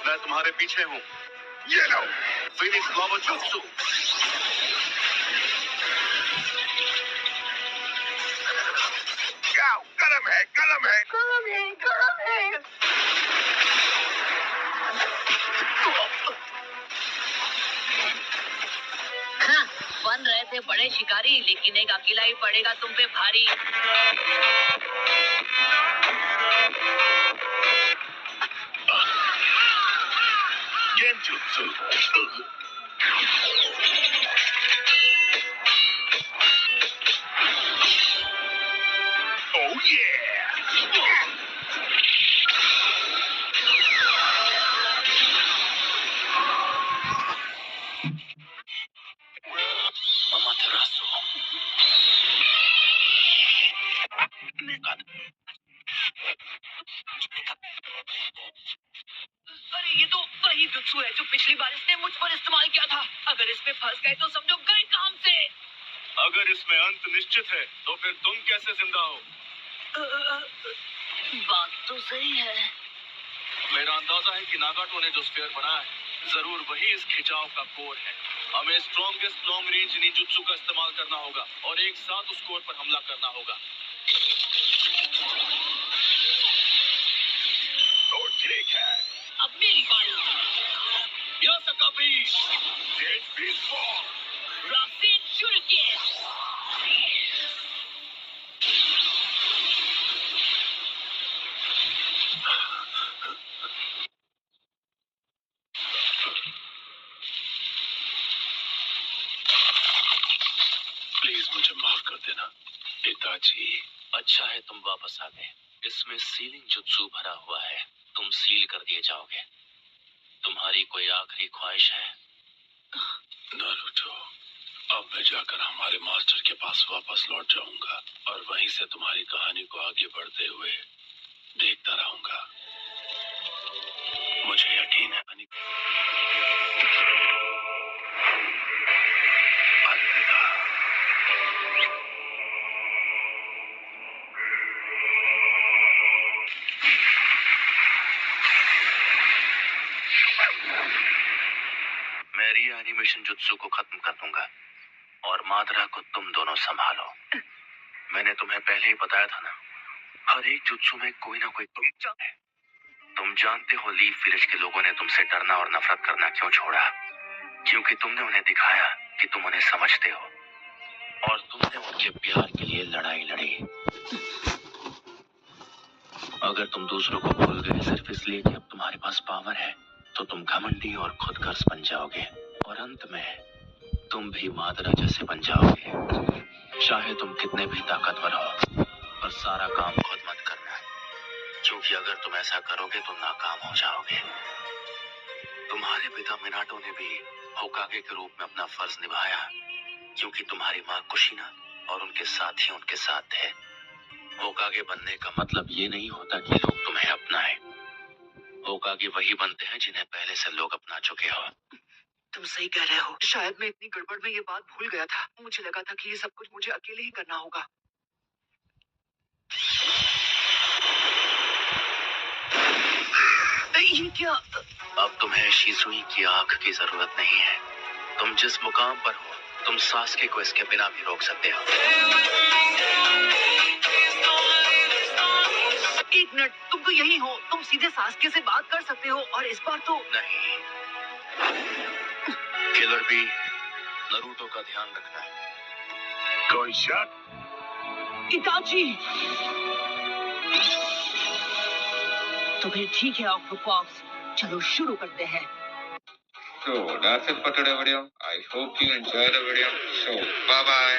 मैं तुम्हारे पीछे हूँ। ये लो, फिनिक्स ग्लोबल जुत्सु। गरम है, गरम है, गरम है, गरम है। हाँ, बन रहे थे बड़े शिकारी, लेकिन एक अकेला ही पड़ेगा तुम पे भारी। गेंजुत्सु। Oh yeah! Amaterasu. अरे ये तो वही जुत्सु है जो पिछली बार इसने मुझ पर इस्तेमाल किया था। अगर इसमें फंस गए तो समझो गए काम से। अगर इसमें अंत निश्चित है, तो फिर तुम कैसे जिंदा हो? बात तो सही है। मेरा अंदाजा है कि नागाटो ने जो स्फीयर बनाया है, जरूर वही इस खिंचाव का कोर है। हमें स्ट्रॉन्गेस्ट लॉन्ग रेंज निंजुत्सु का इस्तेमाल करना होगा और एक साथ उस कोर पर हमला करना होगा। तो ठीक है, अब मेरी बारी। यासकाबी, तेज बीस फॉर्म। रॉकसेन शुरू किए। प्लीज मुझे माफ कर देना पिताजी। अच्छा है तुम वापस आ गए। इसमें सीलिंग जुत्सु भरा हुआ है, तुम सील कर दिए जाओगे। तुम्हारी कोई आखिरी ख्वाहिश है? नारुतो, अब मैं जाकर हमारे मास्टर के पास वापस लौट जाऊंगा और वहीं से तुम्हारी कहानी को आगे बढ़ते हुए देखता रहूंगा। मुझे यकीन है। अलविदा। मैं रीएनिमेशन जुत्सु को खत्म कर दूंगा और मादरा को तुम दोनों संभालो। मैंने तुम्हें पहले ही बताया था ना, हर एक जुत्सु में कोई ना कोई तुम जानते हो लीफ विलेज के लोगों ने तुमसे डरना और नफरत करना क्यों छोड़ा? क्योंकि तुमने उन्हें दिखाया कि तुम उन्हें समझते हो और तुमने उनके प्यार के लिए लड़ाई लड़ी। अगर तुम दूसरों को भूल गए सिर्फ इसलिए कि अब तुम्हारे पास पावर है, तो तुम घमंडी और खुदगर्ज बन जाओगे और अंत में तुम भी मादरा जैसे बन जाओगे। चाहे तुम कितने भी ताकतवर हो, पर सारा काम खुद मत करना, क्योंकि अगर तुम ऐसा करोगे तो नाकाम हो जाओगे। तुम्हारे पिता मिनाटो ने भी होकागे के रूप में अपना फर्ज निभाया, क्योंकि तुम्हारी माँ कुशिना और उनके साथी उनके साथ थे। होकागे बनने का मतलब ये नहीं होता कि लोग तुम्हें अपनाएं। होकागे वही बनते हैं जिन्हें पहले से लोग अपना चुके हो। तुम सही कह रहे हो। शायद मैं इतनी गड़बड़ में ये बात भूल गया था। मुझे लगा था कि ये सब कुछ मुझे अकेले ही करना होगा। ये क्या? अब तुम्हें शिजुई की आंख की जरूरत नहीं है। तुम जिस मुकाम पर हो, तुम सास्के को इसके बिना भी रोक सकते हो। एक मिनट, तुम तो यही हो। तुम सीधे सास्के से बात कर सकते हो और इस बार तो नहीं, किलर बी, नारुतो का ध्यान रखना। कोई शक? इताची। तो फिर ठीक है ऑक्टोपस, चलो शुरू करते हैं। So that's it for today's video. I hope you enjoyed the video. So bye bye.